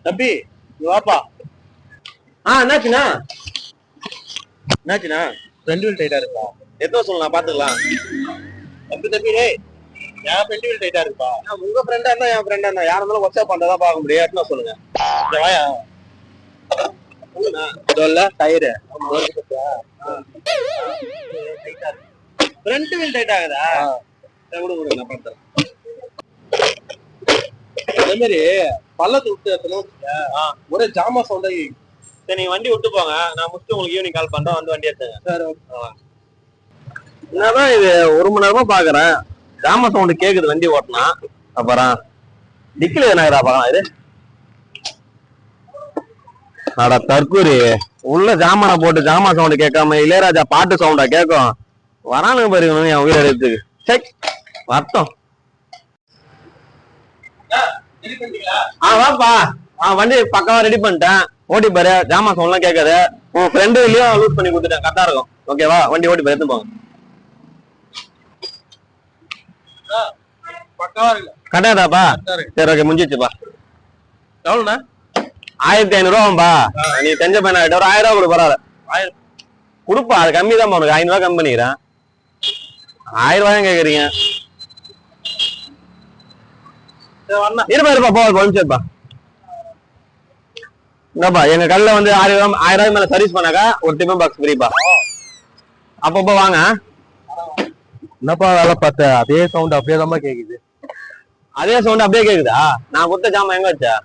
தம்பி வாப்பா. என்னாச்சுண்ணா? என்னாச்சுண்ணா? Friend wheel டைட்டா இருக்கா? எத்தனை சொல்லலாம் பாத்துக்கலாம். தம்பி டேய், என் ஃப்ரெண்ட் வீல் டைட்டா இருக்குப்பா. உங்க ஃப்ரெண்டா இருந்தா என் ஃப்ரெண்டா இருந்தா யாரா இருந்தாலும் வாட்ஸ்அப் பண்றதா பார்க்க முடியும். எத்தனை சொல்லுங்க. வாயா சொல்ல டயரு ஃப்ரண்ட் வீல் டைட் ஆகுதா? விடு நான் பார்த்தேன். அதே மாதிரி பள்ளத்தை விட்டு ஒரே ஜாமா சவுண்டா. சரி நீங்க வண்டி விட்டு போங்க, நான் முடிச்சுட்டு உங்களுக்கு ஈவினிங் கால் பண்றேன், வந்து வண்டி எடுத்துங்க. சார் என்னதான் இது 1 மணி நேரமா பாக்குறேன். ஜாமா சவுண்ட் கேக்குது வண்டி ஓட்டினா. அப்புறம் டிக்கில என்னடா பாக்கலாம் இது? அட தற்கூரி, உள்ள ஜாமான போட்டு ஜாமா சவுண்ட் கேட்காம இளையராஜா பாட்டு சவுண்டா கேட்கும். வரானுங்க பாருங்க என் உயிரை எடுத்துக்கு. சரி வரட்டும். வாப்பா. வண்டி பக்காவா ரெடி பண்ணிட்டேன். ஓட்டி பாரு, ஜாமா சவுண்ட் எல்லாம் கேட்காது. உன் ஃப்ரெண்டுலயும் லூஸ் பண்ணி கொடுத்துட்டேன். கரெக்டா இருக்கும். ஓகேவா? வண்டி ஓட்டி பாரு, எடுத்து போங்க. பக்காவா இருக்கு. கட்டாதாப்பா? சரி ஓகே, முடிஞ்சிச்சுப்பா. எவ்வளோண்ணா? 1500 ரூபாம்பா. நீ தெரிஞ்ச பையனா ஒரு 1000 ரூபா கொடு, பரவாயில்ல. 1000 கொடுப்பா, அது கம்மி தான். உனக்கு 500 ரூபா கம்மி பண்ணிக்கிறேன். 1000 ரூபாயும் கேக்குறீங்க. இருப்பா போ, கொஞ்சம்ப்பா. என்னப்பா, எங்க கல்ல வந்து 1000 ரூபாய் மேல சர்வீஸ் பண்ணாக்கா ஒரு டிஃபன் பாக்ஸ் ஃப்ரீப்பா. அப்பப்போ வாங்க. என்னப்பா வேலை பார்த்த? அதே சவுண்ட் அப்படியே தான் கேக்குது. அதே சவுண்ட் அப்படியே கேக்குதா? நான் கொடுத்த ஜாமா எங்க வச்சா?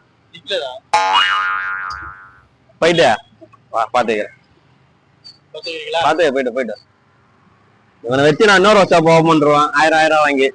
போயிட்டு பாத்துக்கிறேன். போயிட்டு இவனை வச்சு நான் இன்னொரு வருஷம் போக பண்றேன். 1000 வாங்கி